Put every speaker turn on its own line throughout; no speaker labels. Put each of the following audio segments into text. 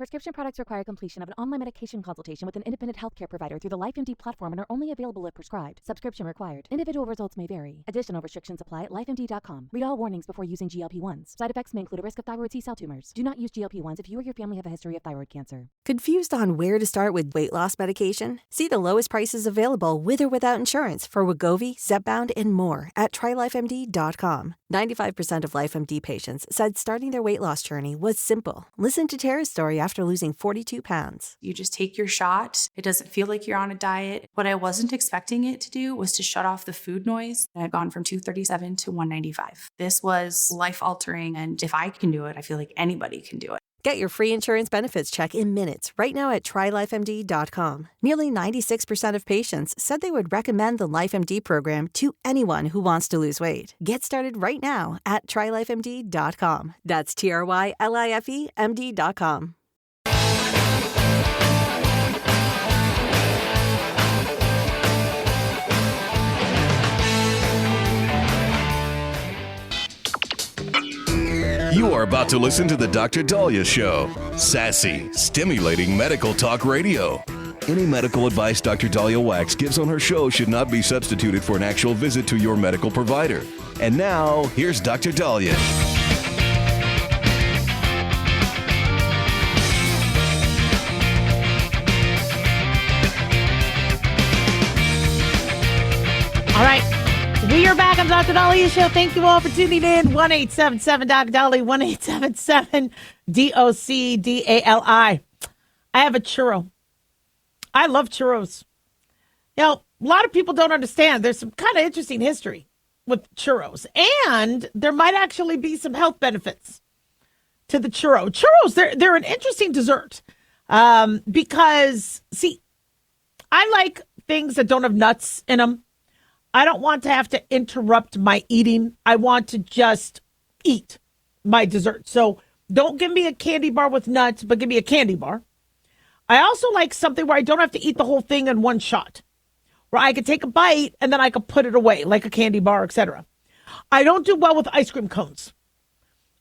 Prescription products require completion of an online medication consultation with an independent healthcare provider through the LifeMD platform and are only available if prescribed. Subscription required. Individual results may vary. Additional restrictions apply at lifemd.com. Read all warnings before using GLP-1s. Side effects may include a risk of thyroid C-cell tumors. Do not use GLP-1s if you or your family have a history of thyroid cancer.
Confused on where to start with weight loss medication? See the lowest prices available with or without insurance for Wegovy, Zepbound, and more at TryLifeMD.com. 95% of LifeMD patients said starting their weight loss journey was simple. Listen to Tara's story after losing 42 pounds.
You just take your shot. It doesn't feel like you're on a diet. What I wasn't expecting it to do was to shut off the food noise. I had gone from 237 to 195. This was life-altering, and if I can do it, I feel like anybody can do it.
Get your free insurance benefits check in minutes right now at TryLifeMD.com. Nearly 96% of patients said they would recommend the LifeMD program to anyone who wants to lose weight. Get started right now at TryLifeMD.com. That's TryLifeMD.com.
You are about to listen to the Dr. Daliah Show. Sassy, stimulating medical talk radio. Any medical advice Dr. Daliah Wax gives on her show should not be substituted for an actual visit to your medical provider. And now, here's Dr. Daliah.
All right. We are back on Dr. Daliah Show. Thank you all for tuning in. 1-877-Dr. Daliah, 1-877-DOC-DALI. I have a churro. I love churros. You know, a lot of people don't understand. There's some kind of interesting history with churros. And there might actually be some health benefits to the churro. Churros, they're an interesting dessert. Because, see, I like things that don't have nuts in them. I don't want to have to interrupt my eating. I want to just eat my dessert. So don't give me a candy bar with nuts, but give me a candy bar. I also like something where I don't have to eat the whole thing in one shot, where I could take a bite and then I could put it away, like a candy bar, etc. I don't do well with ice cream cones.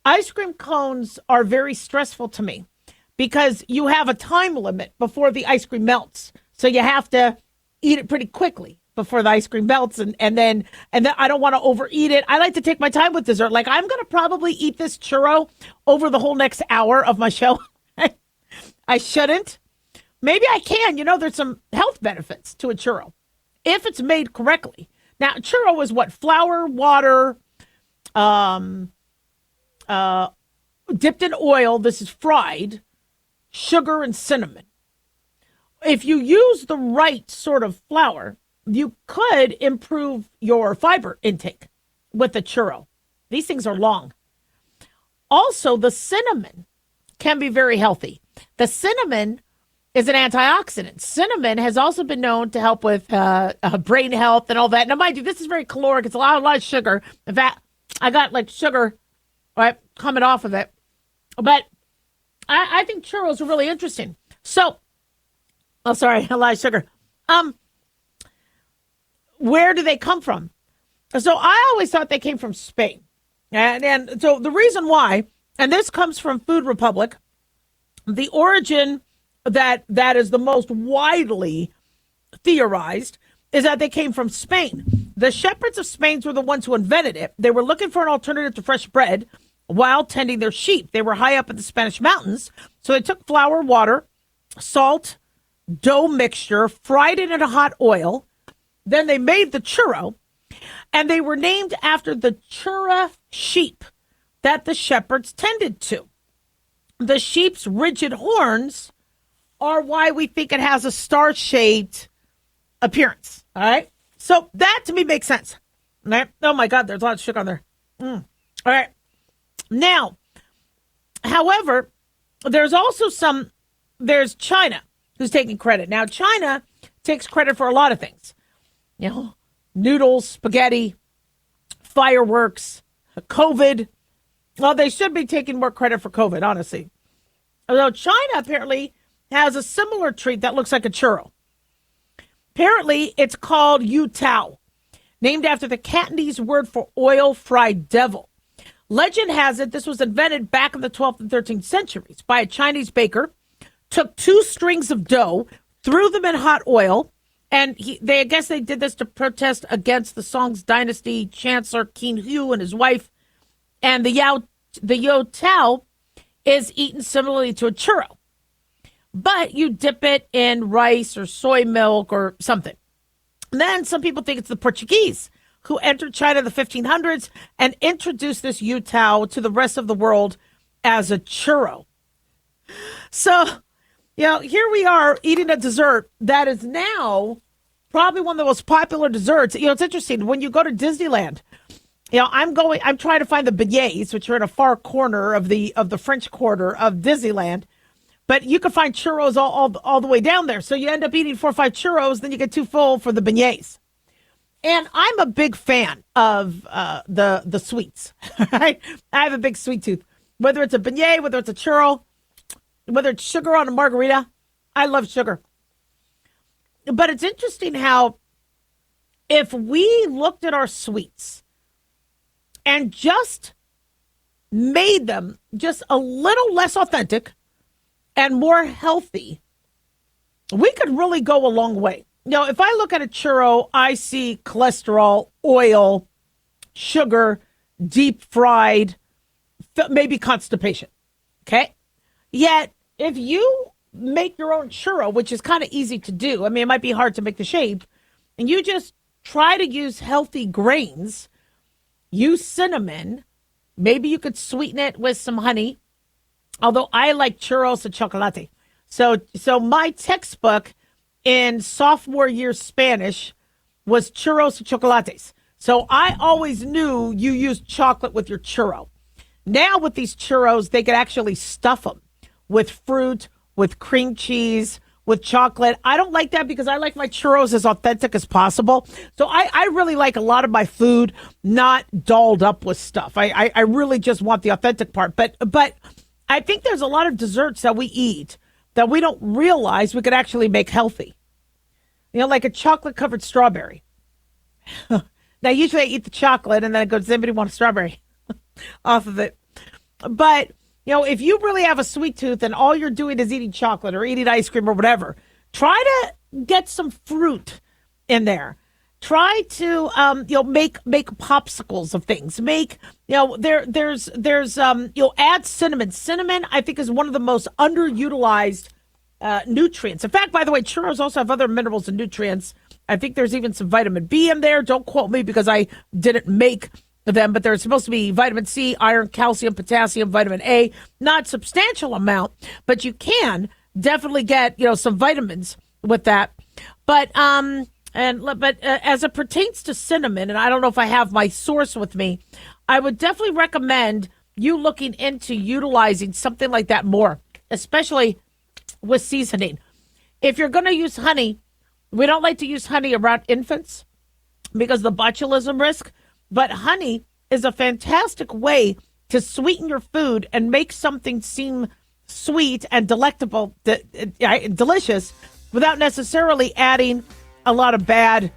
Ice cream cones are very stressful to me because you have a time limit before the ice cream melts. So you have to eat it pretty quickly before the ice cream melts, and then I don't want to overeat it. I like to take my time with dessert. Like, I'm going to probably eat this churro over the whole next hour of my show. I shouldn't. Maybe I can. You know, there's some health benefits to a churro if it's made correctly. Now, churro is what? Flour, water, dipped in oil. This is fried, sugar, and cinnamon. If you use the right sort of flour, you could improve your fiber intake with a churro. These things are long. Also, the cinnamon can be very healthy. The cinnamon is an antioxidant. Cinnamon has also been known to help with brain health and all that. Now, mind you, this is very caloric. It's a lot of sugar. In fact, I got like sugar right coming off of it. But I think churros are really interesting. So, a lot of sugar. Where do they come from? So I always thought they came from Spain. And so the reason why, and this comes from Food Republic, the origin that is the most widely theorized is that they came from Spain. The shepherds of Spain were the ones who invented it. They were looking for an alternative to fresh bread while tending their sheep. They were high up in the Spanish mountains. So they took flour, water, salt, dough mixture, fried it in a hot oil. Then they made the churro, and they were named after the churra sheep that the shepherds tended to. The sheep's rigid horns are why we think it has a star-shaped appearance. All right? So that, to me, makes sense. All right? Oh, my God, there's a lot of sugar on there. All right. Now, however, there's China who's taking credit. Now, China takes credit for a lot of things. You know, noodles, spaghetti, fireworks, COVID. Well, they should be taking more credit for COVID, honestly. Although China apparently has a similar treat that looks like a churro. Apparently, it's called yu tao, named after the Cantonese word for oil-fried devil. Legend has it this was invented back in the 12th and 13th centuries by a Chinese baker took 2 strings of dough, threw them in hot oil, and I guess they did this to protest against the Song's dynasty Chancellor King Hu and his wife. And the Yao Tao is eaten similarly to a churro, but you dip it in rice or soy milk or something. And then some people think it's the Portuguese who entered China in the 1500s and introduced this Yao Tao to the rest of the world as a churro. So, here we are eating a dessert that is now probably one of the most popular desserts. It's interesting when you go to Disneyland. I'm trying to find the beignets, which are in a far corner of the French Quarter of Disneyland. But you can find churros all the way down there. So you end up eating 4 or 5 churros, then you get too full for the beignets. And I'm a big fan of the sweets. Right? I have a big sweet tooth. Whether it's a beignet, whether it's a churro, whether it's sugar on a margarita, I love sugar. But it's interesting how if we looked at our sweets and just made them just a little less authentic and more healthy, we could really go a long way. If I look at a churro, I see cholesterol, oil, sugar, deep fried, maybe constipation. Okay? Yet, if you make your own churro, which is kind of easy to do, it might be hard to make the shape, and you just try to use healthy grains, use cinnamon, maybe you could sweeten it with some honey, although I like churros de chocolate. So my textbook in sophomore year Spanish was churros de chocolates. So I always knew you used chocolate with your churro. Now with these churros, they could actually stuff them with fruit, with cream cheese, with chocolate. I don't like that because I like my churros as authentic as possible. So I really like a lot of my food not dolled up with stuff. I really just want the authentic part. But I think there's a lot of desserts that we eat that we don't realize we could actually make healthy. Like a chocolate-covered strawberry. Now, usually I eat the chocolate and then I go, does anybody want a strawberry off of it? But, if you really have a sweet tooth and all you're doing is eating chocolate or eating ice cream or whatever, try to get some fruit in there. Try to, make popsicles of things. Add cinnamon. Cinnamon, I think, is one of the most underutilized nutrients. In fact, by the way, churros also have other minerals and nutrients. I think there's even some vitamin B in there. Don't quote me because I didn't make them, but there's supposed to be vitamin C, iron, calcium, potassium, vitamin A. Not substantial amount, but you can definitely get, some vitamins with that. But as it pertains to cinnamon, and I don't know if I have my source with me, I would definitely recommend you looking into utilizing something like that more, especially with seasoning. If you're going to use honey, we don't like to use honey around infants because of the botulism risk, but honey is a fantastic way to sweeten your food and make something seem sweet and delectable, delicious, without necessarily adding a lot of bad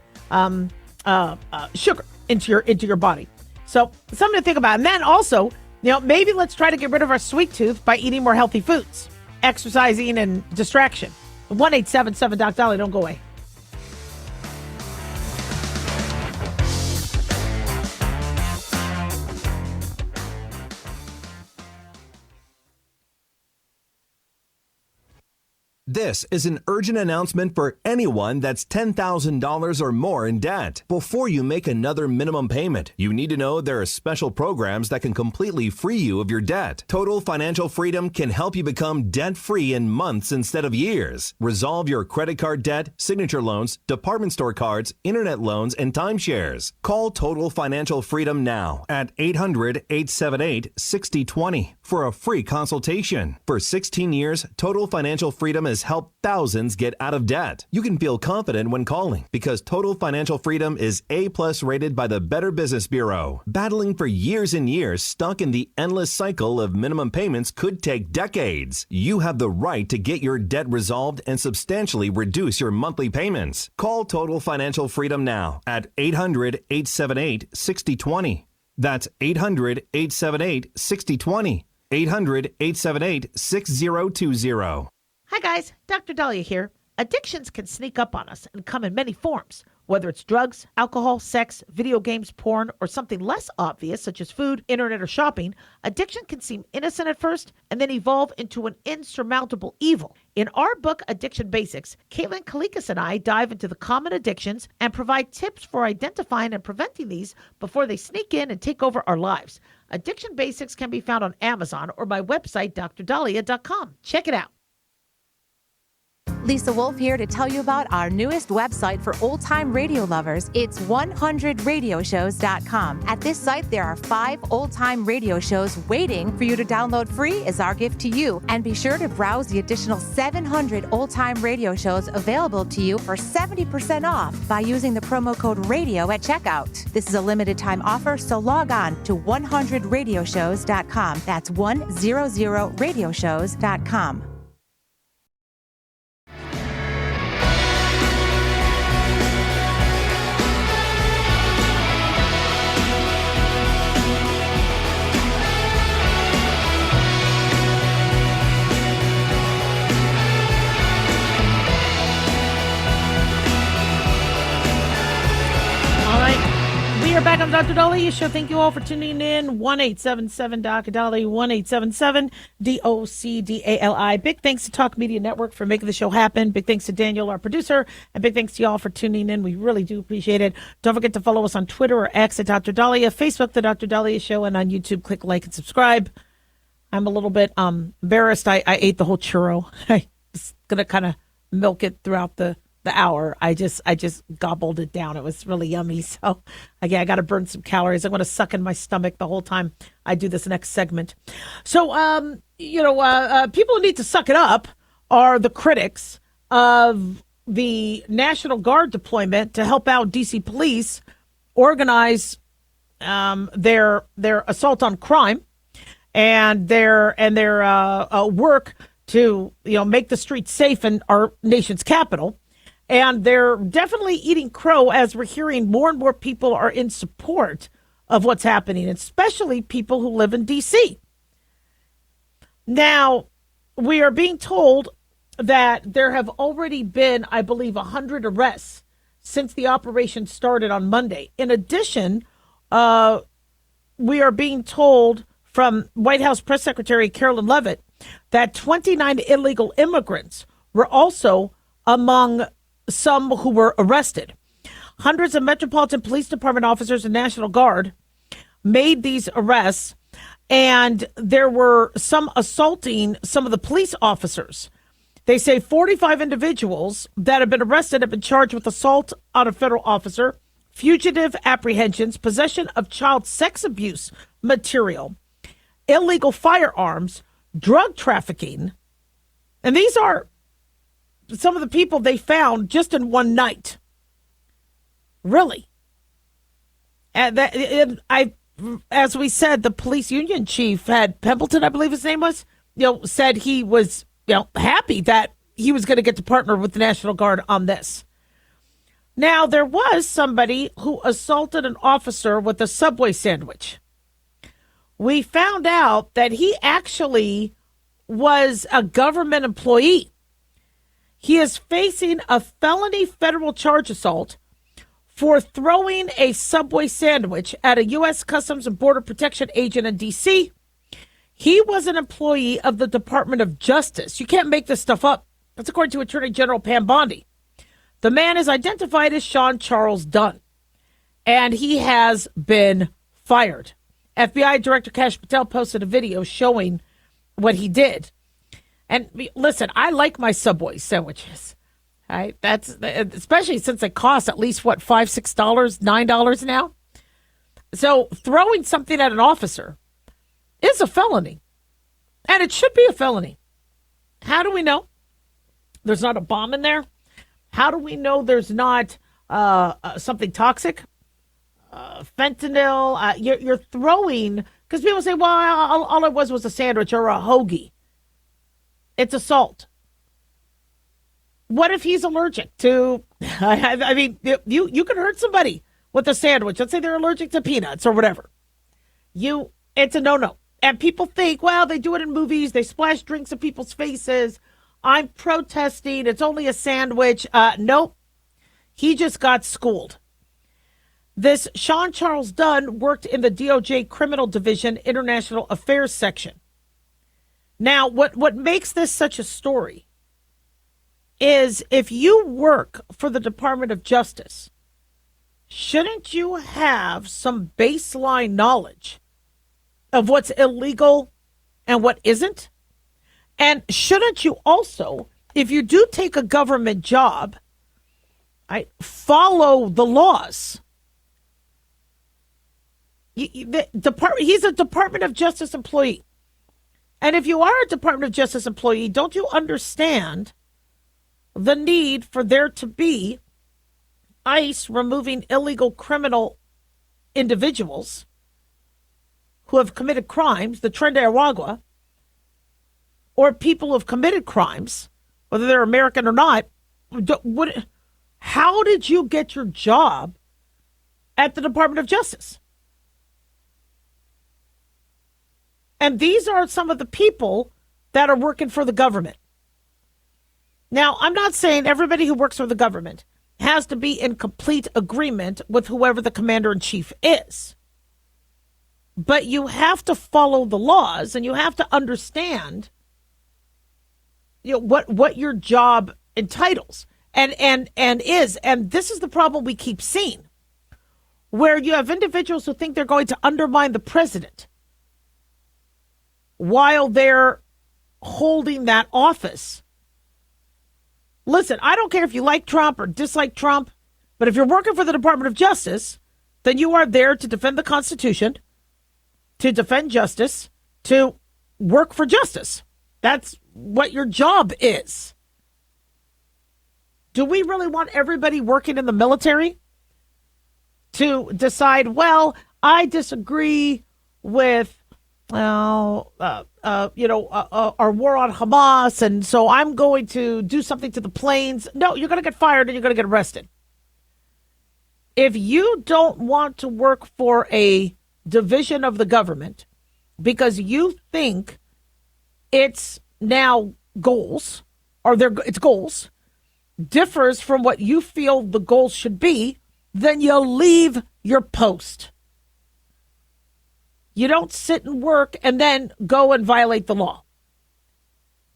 sugar into your body. So something to think about. And then also, maybe let's try to get rid of our sweet tooth by eating more healthy foods, exercising, and distraction. 1-877-DOC-DALIAH. Don't go away.
This is an urgent announcement for anyone that's $10,000 or more in debt. Before you make another minimum payment, you need to know there are special programs that can completely free you of your debt. Total Financial Freedom can help you become debt-free in months instead of years. Resolve your credit card debt, signature loans, department store cards, internet loans, and timeshares. Call Total Financial Freedom now at 800-878-6020 for a free consultation. For 16 years, Total Financial Freedom has helped thousands get out of debt. You can feel confident when calling because Total Financial Freedom is A+ rated by the Better Business Bureau. Battling for years and years, stuck in the endless cycle of minimum payments could take decades. You have the right to get your debt resolved and substantially reduce your monthly payments. Call Total Financial Freedom now at 800-878-6020. That's 800-878-6020. 800-878-6020.
Hi, guys, Dr. Daliah here. Addictions can sneak up on us and come in many forms, whether it's drugs, alcohol, sex, video games, porn, or something less obvious such as food, internet, or shopping. Addiction can seem innocent at first and then evolve into an insurmountable evil. In our book, Addiction Basics, Caitlin Kalikas and I dive into the common addictions and provide tips for identifying and preventing these before they sneak in and take over our lives. Addiction Basics can be found on Amazon or my website, drdaliah.com. Check it out.
Lisa Wolf here to tell you about our newest website for old-time radio lovers. It's 100radioshows.com. At this site, there are 5 old-time radio shows waiting for you to download free as our gift to you. And be sure to browse the additional 700 old-time radio shows available to you for 70% off by using the promo code RADIO at checkout. This is a limited-time offer, so log on to 100radioshows.com. That's 100radioshows.com.
We are back on Dr. Daliah Show. Thank you all for tuning in. 1-877-Dr. 1-877-DOCDALI. Big thanks to Talk Media Network for making the show happen. Big thanks to Daniel, our producer. And big thanks to y'all for tuning in. We really do appreciate it. Don't forget to follow us on Twitter or X at Dr. Daliah, Facebook, The Dr. Daliah Show, and on YouTube, click like and subscribe. I'm a little bit embarrassed. I ate the whole churro. I was going to kind of milk it throughout the hour. I just gobbled it down. It was really yummy. So again, I got to burn some calories. I'm going to suck in my stomach the whole time I do this next segment. So, people who need to suck it up are the critics of the National Guard deployment to help out DC police organize their assault on crime and their work to make the streets safe in our nation's capital. And they're definitely eating crow as we're hearing more and more people are in support of what's happening, especially people who live in D.C. Now, we are being told that there have already been, I believe, 100 arrests since the operation started on Monday. In addition, we are being told from White House Press Secretary Carolyn Leavitt that 29 illegal immigrants were also among some who were arrested. Hundreds of Metropolitan Police Department officers and National Guard made these arrests, and there were some assaulting some of the police officers. They say 45 individuals that have been arrested have been charged with assault on a federal officer, fugitive apprehensions, possession of child sex abuse material, illegal firearms, drug trafficking, and these are some of the people they found just in one night. Really. And as we said, the police union chief had Pembleton, I believe his name was, said he was, happy that he was going to get to partner with the National Guard on this. Now, there was somebody who assaulted an officer with a Subway sandwich. We found out that he actually was a government employee. He is facing a felony federal charge assault for throwing a Subway sandwich at a U.S. Customs and Border Protection agent in D.C. He was an employee of the Department of Justice. You can't make this stuff up. That's according to Attorney General Pam Bondi. The man is identified as Sean Charles Dunn, and he has been fired. FBI Director Kash Patel posted a video showing what he did. And listen, I like my Subway sandwiches. Right? That's especially since they cost at least $5, $6, $9 now. So throwing something at an officer is a felony, and it should be a felony. How do we know there's not a bomb in there? How do we know there's not something toxic? Fentanyl. You're throwing, because people say, well, all it was a sandwich or a hoagie. It's assault. What if he's allergic to, I mean, you can hurt somebody with a sandwich. Let's say they're allergic to peanuts or whatever. It's a no-no. And people think, well, they do it in movies. They splash drinks in people's faces. I'm protesting. It's only a sandwich. Nope. He just got schooled. This Sean Charles Dunn worked in the DOJ Criminal Division International Affairs section. Now, what makes this such a story is if you work for the Department of Justice, shouldn't you have some baseline knowledge of what's illegal and what isn't? And shouldn't you also, if you do take a government job, follow the laws? He's a Department of Justice employee. And if you are a Department of Justice employee, don't you understand the need for there to be ICE removing illegal criminal individuals who have committed crimes, the Tren de Aragua, or people who have committed crimes, whether they're American or not? How did you get your job at the Department of Justice? And these are some of the people that are working for the government. Now, I'm not saying everybody who works for the government has to be in complete agreement with whoever the commander-in-chief is. But you have to follow the laws, and you have to understand, what your job entitles and is. And this is the problem we keep seeing, where you have individuals who think they're going to undermine the president while they're holding that office. Listen, I don't care if you like Trump or dislike Trump, but if you're working for the Department of Justice, then you are there to defend the Constitution, to defend justice, to work for justice. That's what your job is. Do we really want everybody working in the military to decide, well, I disagree with our war on Hamas, and so I'm going to do something to the planes? No, you're going to get fired and you're going to get arrested. If you don't want to work for a division of the government because you think it's now goals, or its goals differs from what you feel the goals should be, then you'll leave your post. You don't sit and work and then go and violate the law.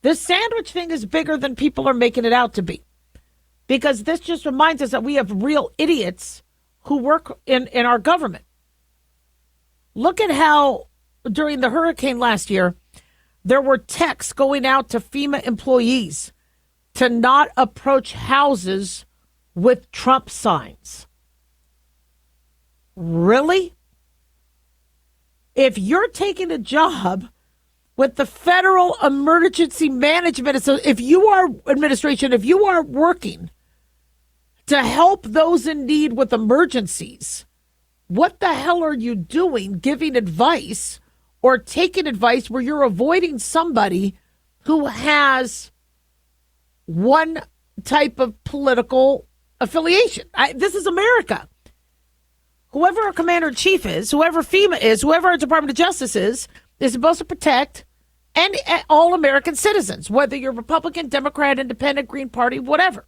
This sandwich thing is bigger than people are making it out to be, because this just reminds us that we have real idiots who work in our government. Look at how during the hurricane last year, there were texts going out to FEMA employees to not approach houses with Trump signs. Really? If you're taking a job with the Federal Emergency Management, so if you are administration, if you are working to help those in need with emergencies, what the hell are you doing giving advice or taking advice where you're avoiding somebody who has one type of political affiliation? This is America. Whoever our commander-in-chief is, whoever FEMA is, whoever our Department of Justice is supposed to protect all American citizens, whether you're Republican, Democrat, Independent, Green Party, whatever.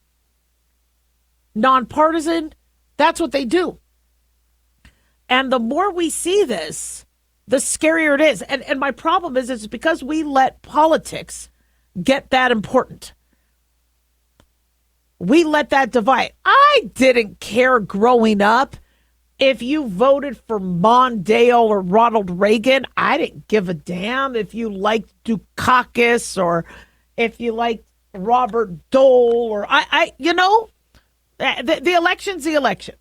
Nonpartisan, that's what they do. And the more we see this, the scarier it is. And my problem is it's because we let politics get that important. We let that divide. I didn't care growing up if you voted for Mondale or Ronald Reagan. I didn't give a damn if you liked Dukakis or if you liked Robert Dole or the election's the election.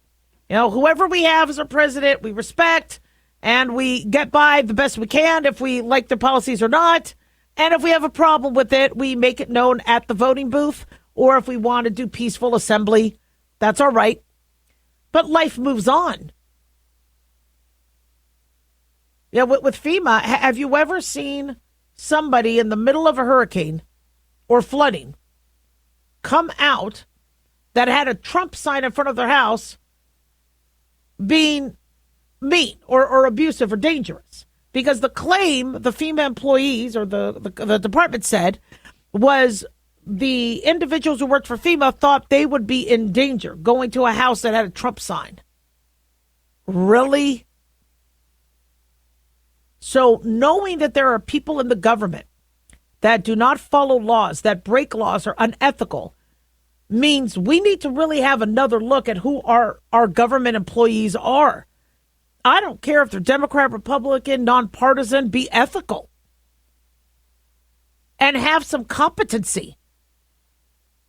Whoever we have as our president, we respect and we get by the best we can if we like their policies or not. And if we have a problem with it, we make it known at the voting booth, or if we want to do peaceful assembly, that's all right. But life moves on. Yeah, with FEMA, have you ever seen somebody in the middle of a hurricane or flooding come out that had a Trump sign in front of their house being mean or abusive or dangerous? Because the claim the FEMA employees or the department said was the individuals who worked for FEMA thought they would be in danger going to a house that had a Trump sign. Really? So knowing that there are people in the government that do not follow laws, that break laws, are unethical, means we need to really have another look at who our government employees are. I don't care if they're Democrat, Republican, nonpartisan, be ethical and have some competency.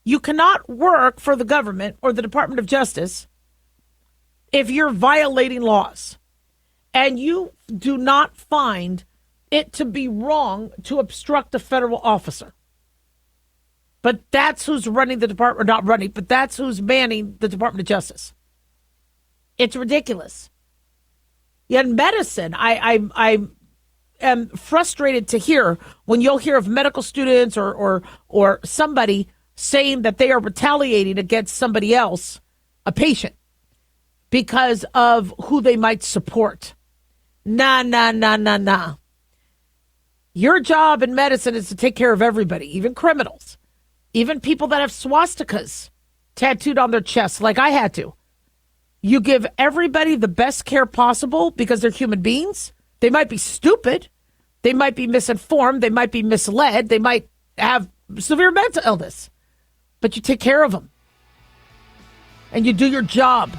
You cannot work for the government or the Department of Justice if you're violating laws and you do not find it to be wrong to obstruct a federal officer. But that's who's running the department, or not running, but that's who's manning the Department of Justice. It's ridiculous. Yet in medicine, I am frustrated to hear when you'll hear of medical students or somebody saying that they are retaliating against somebody else, a patient, because of who they might support. Nah. Your job in medicine is to take care of everybody, even criminals, even people that have swastikas tattooed on their chests like I had to. You give everybody the best care possible because they're human beings. They might be stupid. They might be misinformed. They might be misled. They might have severe mental illness. But you take care of them. And you do your job.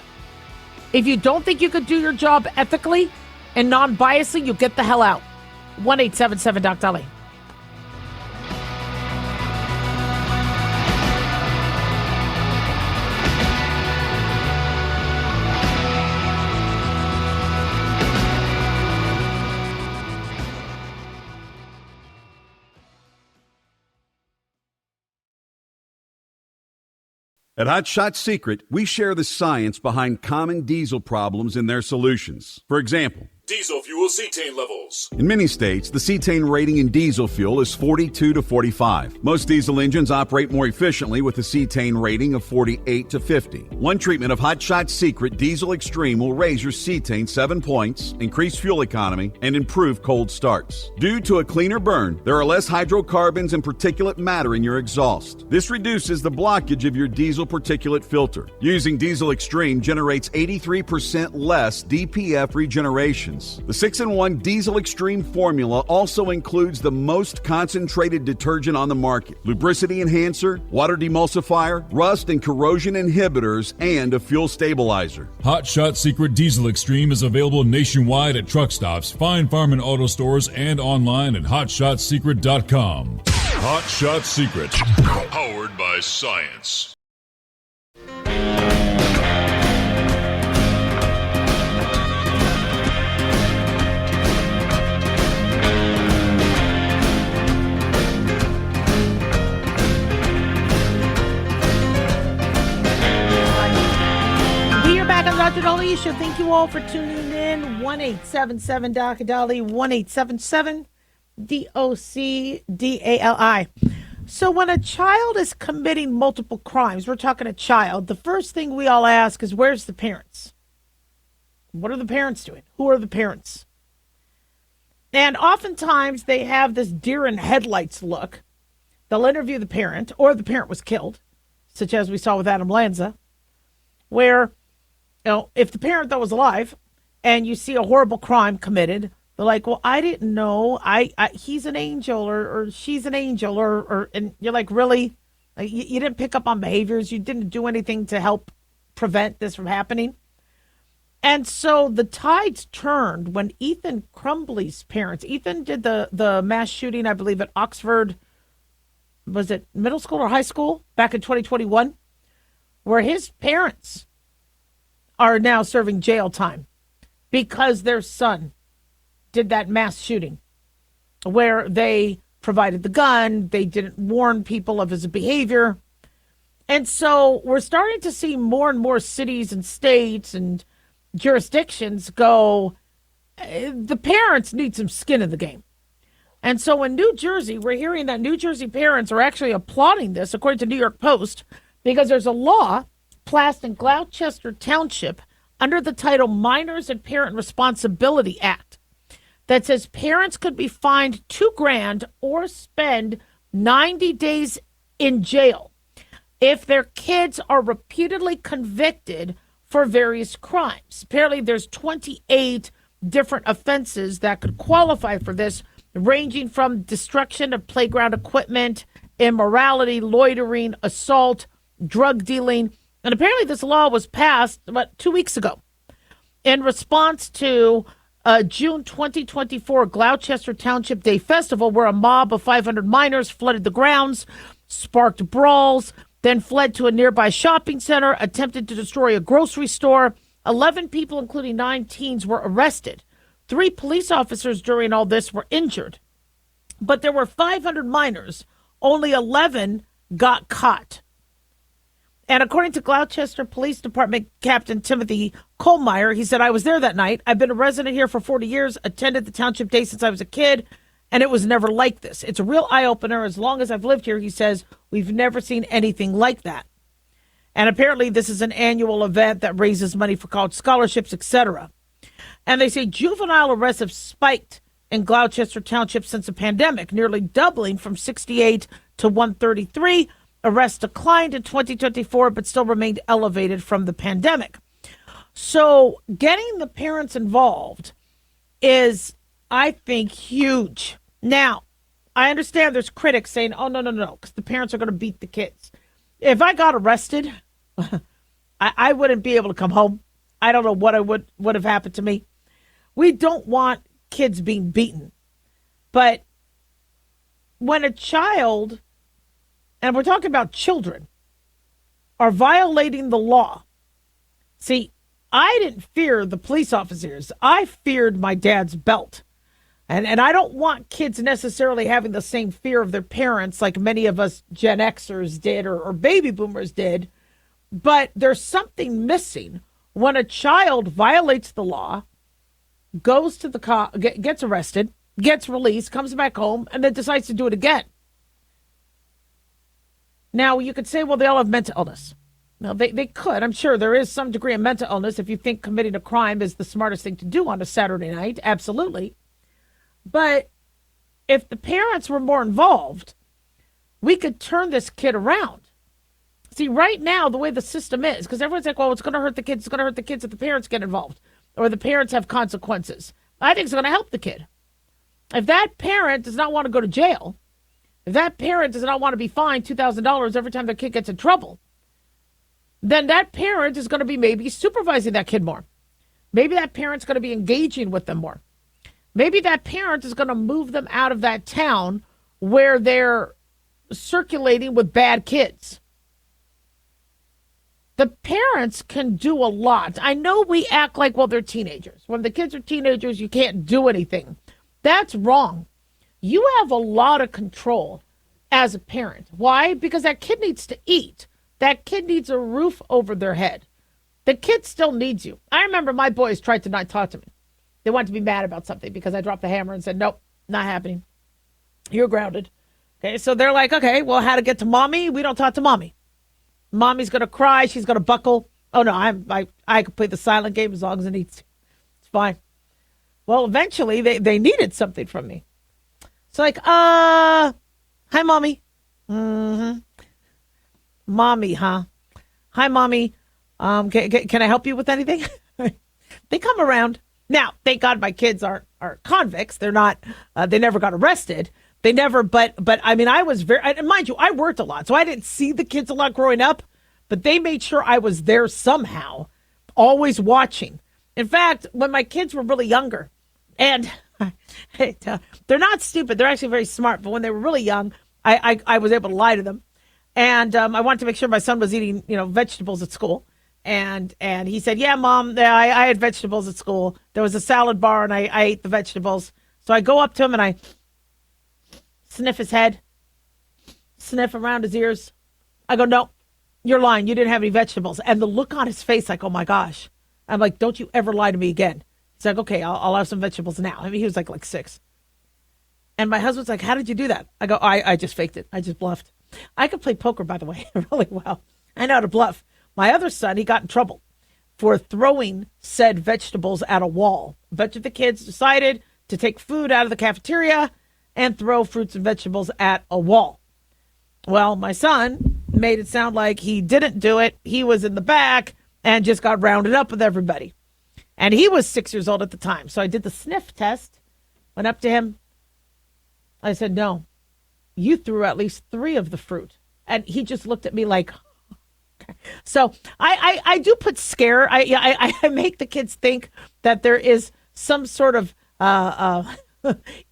If you don't think you could do your job ethically and non-biasly, you get the hell out. 1-877-DOC-DALIAH.
At Hot Shot Secret, we share the science behind common diesel problems and their solutions. For example,
diesel fuel cetane levels.
in many states, the cetane rating in diesel fuel is 42 to 45. Most diesel engines operate more efficiently with a cetane rating of 48 to 50. One treatment of Hot Shot Secret Diesel Extreme will raise your cetane 7 points, increase fuel economy, and improve cold starts. Due to a cleaner burn, there are less hydrocarbons and particulate matter in your exhaust. This reduces the blockage of your diesel particulate filter. Using Diesel Extreme generates 83% less DPF regeneration. The 6-in-1 Diesel Extreme formula also includes the most concentrated detergent on the market, lubricity enhancer, water demulsifier, rust and corrosion inhibitors, and a fuel stabilizer.
Hot Shot Secret Diesel Extreme is available nationwide at truck stops, fine farm and auto stores, and online at hotshotsecret.com. Hot Shot Secret, powered by science.
Dr. Daliah Show. Thank you all for tuning in. 1-877-DOC-DALIAH, 1-877-DOC-DALI. So when a child is committing multiple crimes, we're talking a child, the first thing we all ask is, where's the parents? What are the parents doing? Who are the parents? And oftentimes they have this deer in headlights look. They'll interview the parent, or the parent was killed, such as we saw with Adam Lanza, where, you know, if the parent that was alive and you see a horrible crime committed, they're like, well, I didn't know. He's an angel or she's an angel and you're like, really? Like, you didn't pick up on behaviors. You didn't do anything to help prevent this from happening. And so the tides turned when Ethan Crumbley's parents, Ethan did the mass shooting, I believe, at Oxford, was it middle school or high school back in 2021, where his parents are now serving jail time because their son did that mass shooting where they provided the gun. They didn't warn people of his behavior. And so we're starting to see more and more cities and states and jurisdictions go, the parents need some skin in the game. And so in New Jersey, we're hearing that New Jersey parents are actually applauding this, according to New York Post, because there's a law passed in Gloucester Township under the title Minors and Parent Responsibility Act that says parents could be fined $2,000 or spend 90 days in jail if their kids are repeatedly convicted for various crimes. Apparently, there's 28 different offenses that could qualify for this, ranging from destruction of playground equipment, immorality, loitering, assault, drug dealing. And apparently this law was passed about 2 weeks ago in response to June 2024 Gloucester Township Day Festival, where a mob of 500 minors flooded the grounds, sparked brawls, then fled to a nearby shopping center, attempted to destroy a grocery store. 11 people, including 9 teens, were arrested. 3 police officers during all this were injured. But there were 500 minors. Only 11 got caught. And according to Gloucester Police Department Captain Timothy Kohlmeyer, he said, "I was there that night. I've been a resident here for 40 years, attended the Township Day since I was a kid, and it was never like this. It's a real eye-opener. As long as I've lived here," he says, "we've never seen anything like that." And apparently this is an annual event that raises money for college scholarships, etc. And they say juvenile arrests have spiked in Gloucester Township since the pandemic, nearly doubling from 68 to 133. Arrests declined in 2024, but still remained elevated from the pandemic. So getting the parents involved is, I think, huge. Now, I understand there's critics saying, oh, no, because the parents are going to beat the kids. If I got arrested, I wouldn't be able to come home. I don't know what would have happened to me. We don't want kids being beaten. But when a child, and we're talking about children, are violating the law. See, I didn't fear the police officers. I feared my dad's belt. And I don't want kids necessarily having the same fear of their parents like many of us Gen Xers did or baby boomers did. But there's something missing when a child violates the law, goes to the cop, gets arrested, gets released, comes back home, and then decides to do it again. Now, you could say, well, they all have mental illness. Well, they could. I'm sure there is some degree of mental illness if you think committing a crime is the smartest thing to do on a Saturday night. Absolutely. But if the parents were more involved, we could turn this kid around. See, right now, the way the system is, because everyone's like, well, it's going to hurt the kids. It's going to hurt the kids if the parents get involved or the parents have consequences. I think it's going to help the kid. If that parent does not want to go to jail, if that parent does not want to be fined $2,000 every time their kid gets in trouble, then that parent is going to be maybe supervising that kid more. Maybe that parent's going to be engaging with them more. Maybe that parent is going to move them out of that town where they're circulating with bad kids. The parents can do a lot. I know we act like, well, they're teenagers. When the kids are teenagers, you can't do anything. That's wrong. You have a lot of control as a parent. Why? Because that kid needs to eat. That kid needs a roof over their head. The kid still needs you. I remember my boys tried to not talk to me. They wanted to be mad about something because I dropped the hammer and said, nope, not happening. You're grounded. Okay, so they're like, okay, well, how to get to mommy? We don't talk to mommy. Mommy's going to cry. She's going to buckle. Oh, no, I can play the silent game as long as it needs to. It's fine. Well, eventually, they needed something from me. It's like, hi, mommy. Mm-hmm. Mommy, huh? Hi, mommy. Can I help you with anything? They come around. Now, thank God my kids are convicts. They're not, they never got arrested. They never, but I mean, I was and mind you, I worked a lot, so I didn't see the kids a lot growing up, but they made sure I was there somehow, always watching. In fact, when my kids were really younger, and they're not stupid, they're actually very smart, but when they were really young, I was able to lie to them. And I wanted to make sure my son was eating, vegetables at school. And he said, yeah, Mom, I had vegetables at school. There was a salad bar, and I ate the vegetables. So I go up to him, and I sniff his head, sniff around his ears. I go, no, you're lying. You didn't have any vegetables. And the look on his face, like, oh, my gosh. I'm like, don't you ever lie to me again. He's like, okay, I'll have some vegetables now. I mean, he was like 6. And my husband's like, how did you do that? I go, I just faked it. I just bluffed. I could play poker, by the way, really well. I know how to bluff. My other son, he got in trouble for throwing said vegetables at a wall. A bunch of the kids decided to take food out of the cafeteria and throw fruits and vegetables at a wall. Well, my son made it sound like he didn't do it. He was in the back and just got rounded up with everybody. And he was 6 years old at the time. So I did the sniff test, went up to him. I said, no, you threw at least 3 of the fruit. And he just looked at me like, okay. So I do put scare. I make the kids think that there is some sort of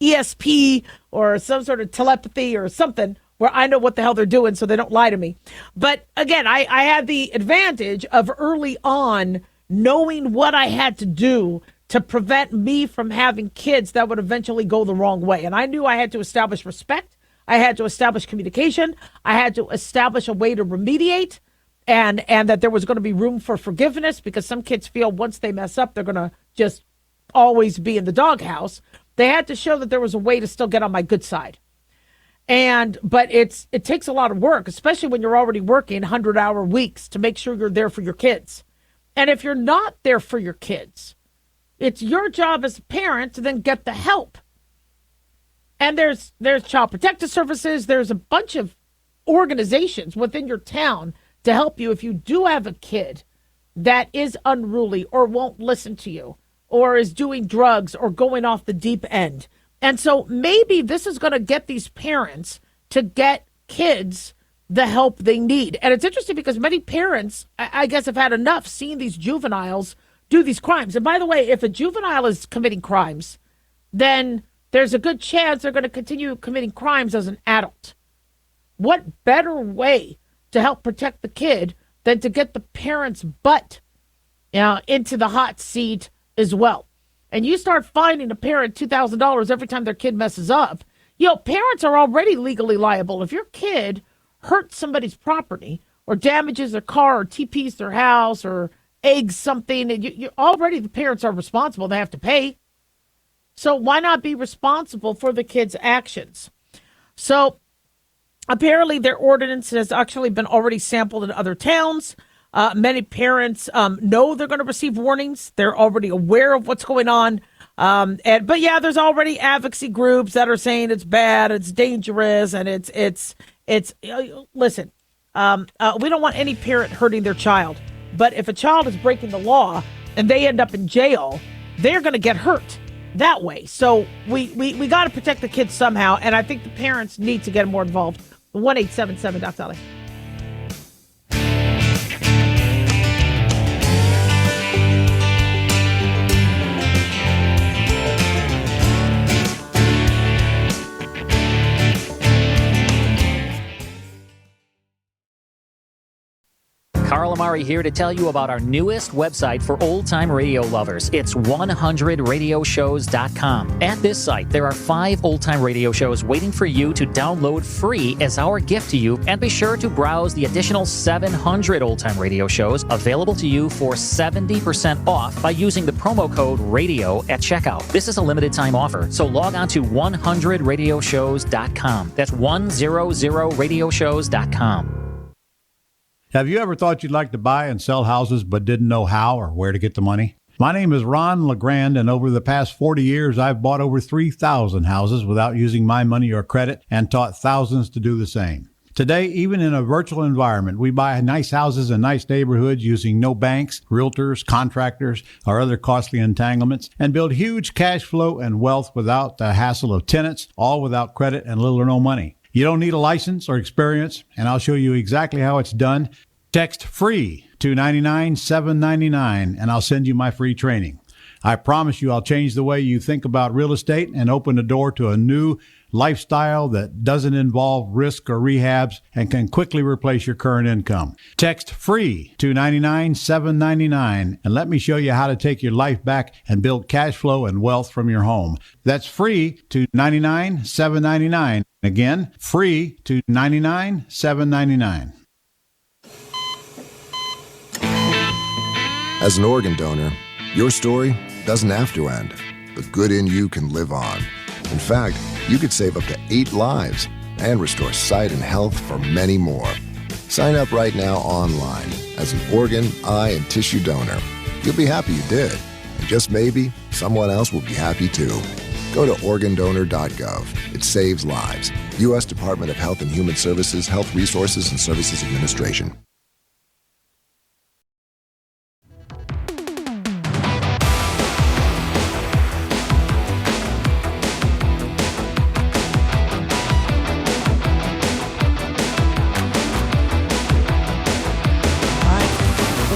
ESP or some sort of telepathy or something where I know what the hell they're doing so they don't lie to me. But again, I had the advantage of early on knowing what I had to do to prevent me from having kids that would eventually go the wrong way. And I knew I had to establish respect. I had to establish communication. I had to establish a way to remediate and that there was going to be room for forgiveness, because some kids feel once they mess up, they're going to just always be in the doghouse. They had to show that there was a way to still get on my good side. But it takes a lot of work, especially when you're already working 100-hour weeks, to make sure you're there for your kids. And if you're not there for your kids, it's your job as a parent to then get the help. And there's Child Protective Services. There's a bunch of organizations within your town to help you if you do have a kid that is unruly or won't listen to you or is doing drugs or going off the deep end. And so maybe this is going to get these parents to get kids the help they need. And it's interesting because many parents, I guess, have had enough seeing these juveniles do these crimes. And by the way, if a juvenile is committing crimes, then there's a good chance they're going to continue committing crimes as an adult. What better way to help protect the kid than to get the parent's butt into the hot seat as well? And you start fining a parent $2,000 every time their kid messes up. Parents are already legally liable. If your kid hurts somebody's property or damages their car or TPs their house or eggs something, and you already, the parents are responsible. They have to pay. So why not be responsible for the kid's actions? So apparently their ordinance has actually been already sampled in other towns. Many parents know they're going to receive warnings. They're already aware of what's going on. But there's already advocacy groups that are saying it's bad, it's dangerous, and it's listen, we don't want any parent hurting their child. But if a child is breaking the law and they end up in jail, they're going to get hurt that way. So we got to protect the kids somehow. And I think the parents need to get more involved. 1-877-Daliah.
Carl Amari here to tell you about our newest website for old-time radio lovers. It's 100radioshows.com. At this site, there are 5 old-time radio shows waiting for you to download free as our gift to you, and be sure to browse the additional 700 old-time radio shows available to you for 70% off by using the promo code RADIO at checkout. This is a limited-time offer, so log on to 100radioshows.com. That's 100radioshows.com.
Have you ever thought you'd like to buy and sell houses but didn't know how or where to get the money? My name is Ron LeGrand, and over the past 40 years, I've bought over 3,000 houses without using my money or credit and taught thousands to do the same. Today, even in a virtual environment, we buy nice houses in nice neighborhoods using no banks, realtors, contractors, or other costly entanglements, and build huge cash flow and wealth without the hassle of tenants, all without credit and little or no money. You don't need a license or experience, and I'll show you exactly how it's done. Text FREE to 99799, and I'll send you my free training. I promise you I'll change the way you think about real estate and open the door to a new lifestyle that doesn't involve risk or rehabs and can quickly replace your current income. Text FREE to 99799, and let me show you how to take your life back and build cash flow and wealth from your home. That's FREE to 99799. Again, FREE to 99799.
As an organ donor, your story doesn't have to end. The good in you can live on. In fact, you could save up to 8 lives and restore sight and health for many more. Sign up right now online as an organ, eye, and tissue donor. You'll be happy you did. And just maybe, someone else will be happy too. Go to organdonor.gov. It saves lives. U.S. Department of Health and Human Services, Health Resources and Services Administration.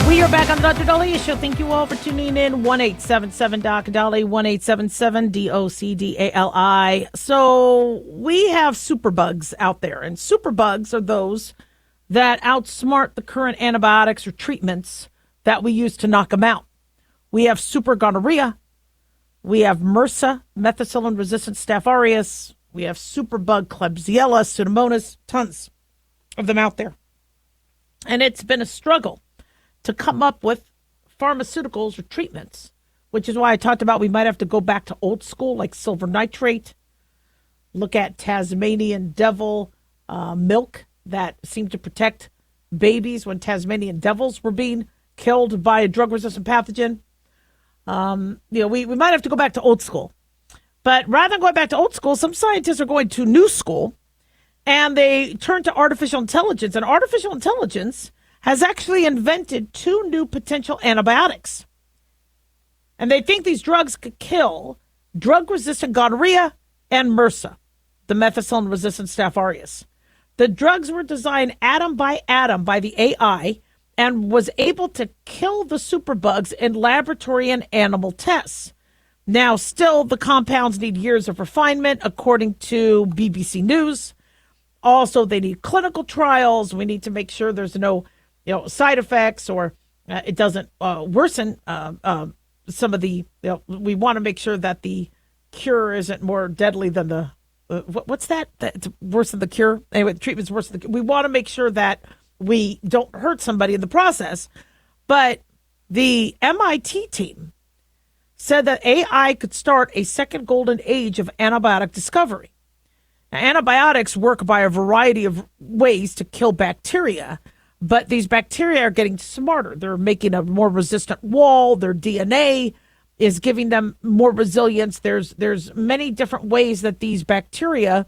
We are back on the Dr. Daliah Show. Thank you all for tuning in. 1-877-DOC-DALI, 1-877-DOCDALI. So we have superbugs out there, and superbugs are those that outsmart the current antibiotics or treatments that we use to knock them out. We have super gonorrhea. We have MRSA, methicillin-resistant Staph aureus. We have superbug Klebsiella, Pseudomonas, tons of them out there. And it's been a struggle to come up with pharmaceuticals or treatments, which is why I talked about we might have to go back to old school like silver nitrate, look at Tasmanian devil milk that seemed to protect babies when Tasmanian devils were being killed by a drug-resistant pathogen. We might have to go back to old school. But rather than going back to old school, some scientists are going to new school, and they turn to artificial intelligence. And artificial intelligence has actually invented 2 new potential antibiotics. And they think these drugs could kill drug-resistant gonorrhea and MRSA, the methicillin-resistant Staph aureus. The drugs were designed atom by atom by the AI and was able to kill the superbugs in laboratory and animal tests. Now, still, the compounds need years of refinement, according to BBC News. Also, they need clinical trials. We need to make sure there's no side effects, or it doesn't worsen some of the, we want to make sure that the cure isn't more deadly than the, what's that? That's worse than the cure? Anyway, the treatment's worse than the cure. We want to make sure that we don't hurt somebody in the process. But the MIT team said that AI could start a second golden age of antibiotic discovery. Now, antibiotics work by a variety of ways to kill bacteria, but these bacteria are getting smarter. They're making a more resistant wall. Their DNA is giving them more resilience. There's many different ways that these bacteria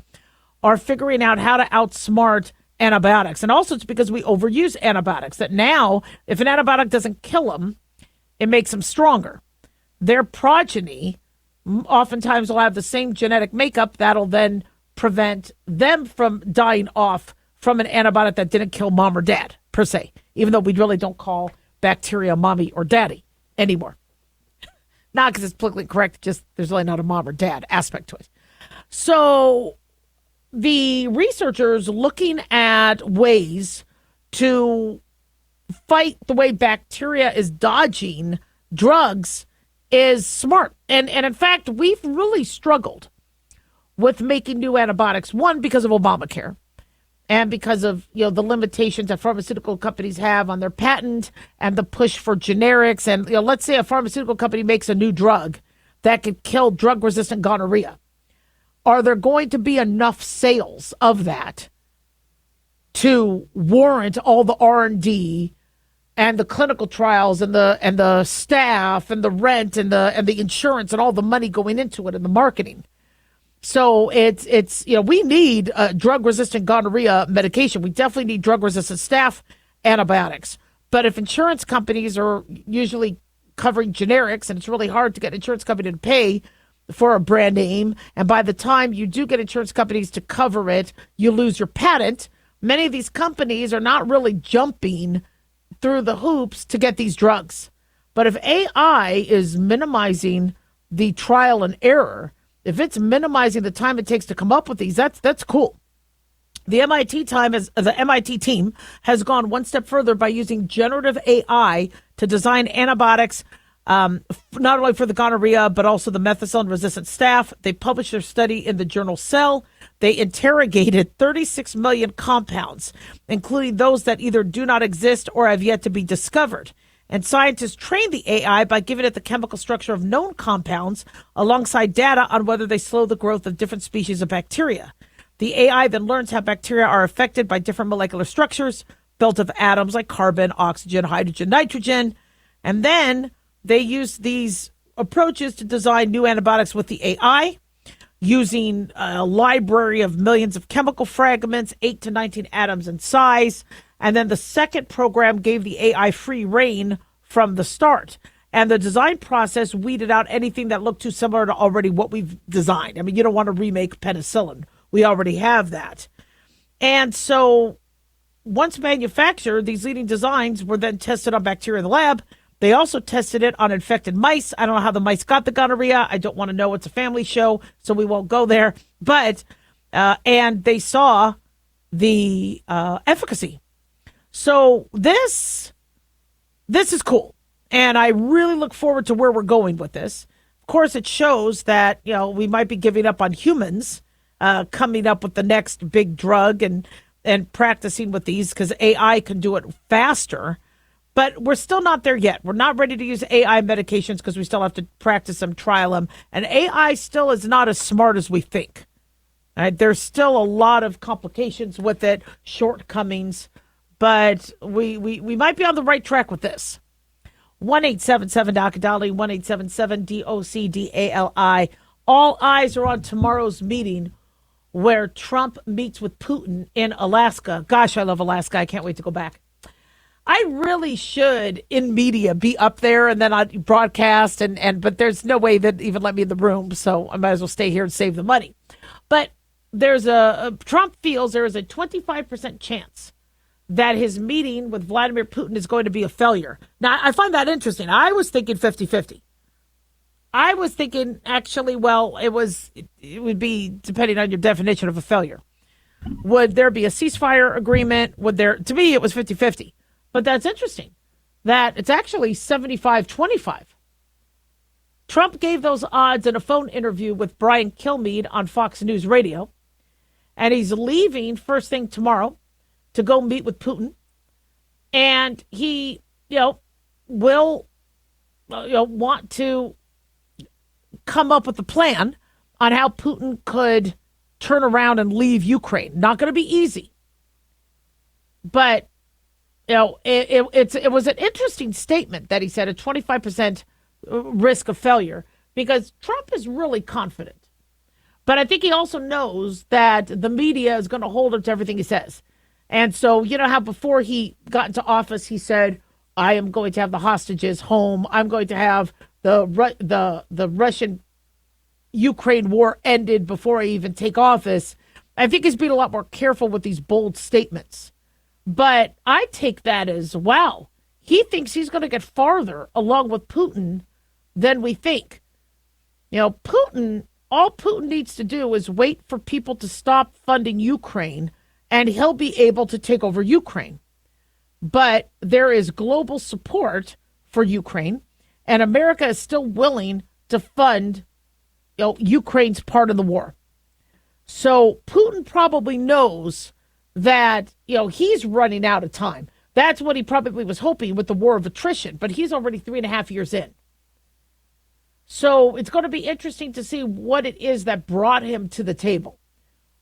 are figuring out how to outsmart antibiotics. And also it's because we overuse antibiotics, that now if an antibiotic doesn't kill them, it makes them stronger. Their progeny oftentimes will have the same genetic makeup that'll then prevent them from dying off from an antibiotic that didn't kill mom or dad, per se, even though we really don't call bacteria mommy or daddy anymore. Not because it's politically correct, just there's really not a mom or dad aspect to it. So the researchers looking at ways to fight the way bacteria is dodging drugs is smart. And in fact, we've really struggled with making new antibiotics, one, because of Obamacare, and because of the limitations that pharmaceutical companies have on their patent and the push for generics. And let's say a pharmaceutical company makes a new drug that could kill drug-resistant gonorrhea. Are there going to be enough sales of that to warrant all the R&D and the clinical trials and the staff and the rent and the insurance and all the money going into it and the marketing? So it's we need drug-resistant gonorrhea medication. We definitely need drug-resistant staph antibiotics. But if insurance companies are usually covering generics, and it's really hard to get an insurance company to pay for a brand name, and by the time you do get insurance companies to cover it, you lose your patent. Many of these companies are not really jumping through the hoops to get these drugs. But if AI is minimizing the trial and error, if it's minimizing the time it takes to come up with these, that's cool. The MIT team has gone one step further by using generative AI to design antibiotics, not only for the gonorrhea, but also the methicillin-resistant staph. They published their study in the journal Cell. They interrogated 36 million compounds, including those that either do not exist or have yet to be discovered. And scientists trained the AI by giving it the chemical structure of known compounds alongside data on whether they slow the growth of different species of bacteria. The AI then learns how bacteria are affected by different molecular structures built of atoms like carbon, oxygen, hydrogen, nitrogen. And then they use these approaches to design new antibiotics with the AI. using a library of millions of chemical fragments, 8 to 19 atoms in size. And then the second program gave the AI free rein from the start. And the design process weeded out anything that looked too similar to already what we've designed. I mean, you don't want to remake penicillin. We already have that. And so once manufactured, these leading designs were then tested on bacteria in the lab. They also tested it on infected mice. I don't know how the mice got the gonorrhea. I don't want to know. It's a family show, so we won't go there. But, and they saw the efficacy. So this is cool. And I really look forward to where we're going with this. Of course, it shows that, we might be giving up on humans, coming up with the next big drug and practicing with these because AI can do it faster. But we're still not there yet. We're not ready to use AI medications because we still have to practice them, trial them. And AI still is not as smart as we think. All right? There's still a lot of complications with it, shortcomings. But we might be on the right track with this. 1-877-DOC-DALI, 1-877-DOC-DALI. All eyes are on tomorrow's meeting where Trump meets with Putin in Alaska. Gosh, I love Alaska. I can't wait to go back. I really should, in media, be up there and then I'd broadcast, but there's no way that even let me in the room, so I might as well stay here and save the money. But there's Trump feels there is a 25% chance that his meeting with Vladimir Putin is going to be a failure. Now, I find that interesting. I was thinking 50-50. I was thinking, actually, well, it would be, depending on your definition of a failure. Would there be a ceasefire agreement? To me, it was 50-50. But that's interesting that it's actually 75-25. Trump gave those odds in a phone interview with Brian Kilmeade on Fox News Radio. And he's leaving first thing tomorrow to go meet with Putin. And he, will, want to come up with a plan on how Putin could turn around and leave Ukraine. Not going to be easy. But it was an interesting statement that he said, a 25% risk of failure, because Trump is really confident. But I think he also knows that the media is going to hold him to everything he says. And so, you know how before he got into office, he said, I am going to have the hostages home. I'm going to have the Russian-Ukraine war ended before I even take office. I think he's being a lot more careful with these bold statements. But I take that as, wow, he thinks he's going to get farther along with Putin than we think. Putin, all Putin needs to do is wait for people to stop funding Ukraine, and he'll be able to take over Ukraine. But there is global support for Ukraine, and America is still willing to fund Ukraine's part of the war. So Putin probably knows that, he's running out of time. That's what he probably was hoping with the war of attrition, but he's already 3.5 years in. So it's going to be interesting to see what it is that brought him to the table.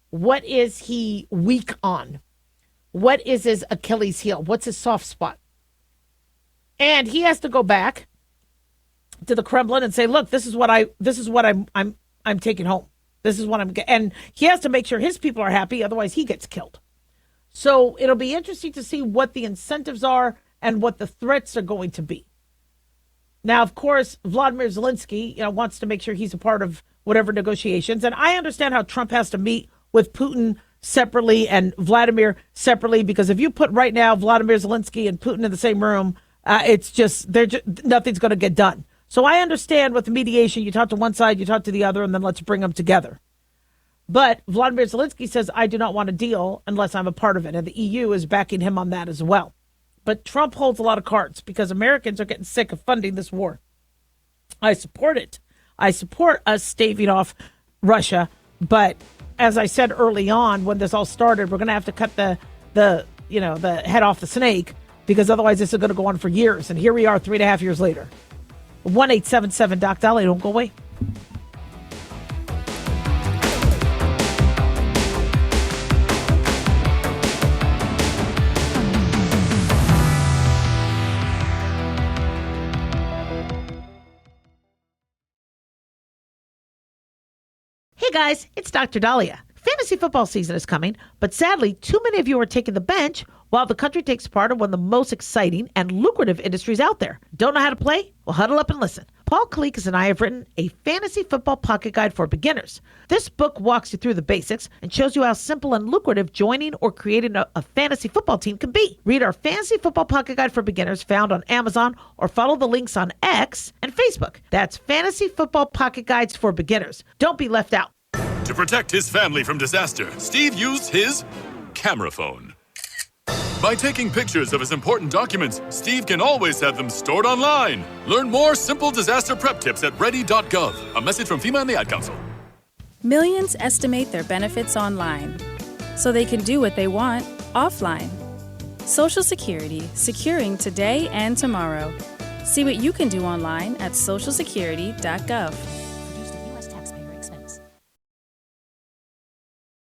What is he weak on? What is his Achilles heel? What's his soft spot? And he has to go back to the Kremlin and say, look, this is what I'm taking home. This is what I'm getting. And he has to make sure his people are happy, otherwise he gets killed. So it'll be interesting to see what the incentives are and what the threats are going to be. Now, of course, Vladimir Zelensky, wants to make sure he's a part of whatever negotiations. And I understand how Trump has to meet with Putin separately and Vladimir separately, because if you put right now Vladimir Zelensky and Putin in the same room, nothing's going to get done. So I understand with the mediation, you talk to one side, you talk to the other, and then let's bring them together. But Vladimir Zelensky says, I do not want a deal unless I'm a part of it. And the EU is backing him on that as well. But Trump holds a lot of cards because Americans are getting sick of funding this war. I support it. I support us staving off Russia. But as I said early on, when this all started, we're going to have to cut the head off the snake, because otherwise this is going to go on for years. And here we are 3.5 years later. 1-877-DOC-DALI. Don't go away. guys, it's Dr. Daliah. Fantasy football season is coming, but sadly, too many of you are taking the bench while the country takes part in one of the most exciting and lucrative industries out there. Don't know how to play? Well, huddle up and listen. Paul Kalikas and I have written a fantasy football pocket guide for beginners. This book walks you through the basics and shows you how simple and lucrative joining or creating a fantasy football team can be. Read our fantasy football pocket guide for beginners found on Amazon or follow the links on X and Facebook. That's Fantasy Football Pocket Guides for Beginners. Don't be left out.
To protect his family from disaster, Steve used his camera phone. By taking pictures of his important documents, Steve can always have them stored online. Learn more simple disaster prep tips at ready.gov. A message from FEMA and the Ad Council.
Millions estimate their benefits online, so they can do what they want offline. Social Security, securing today and tomorrow. See what you can do online at socialsecurity.gov.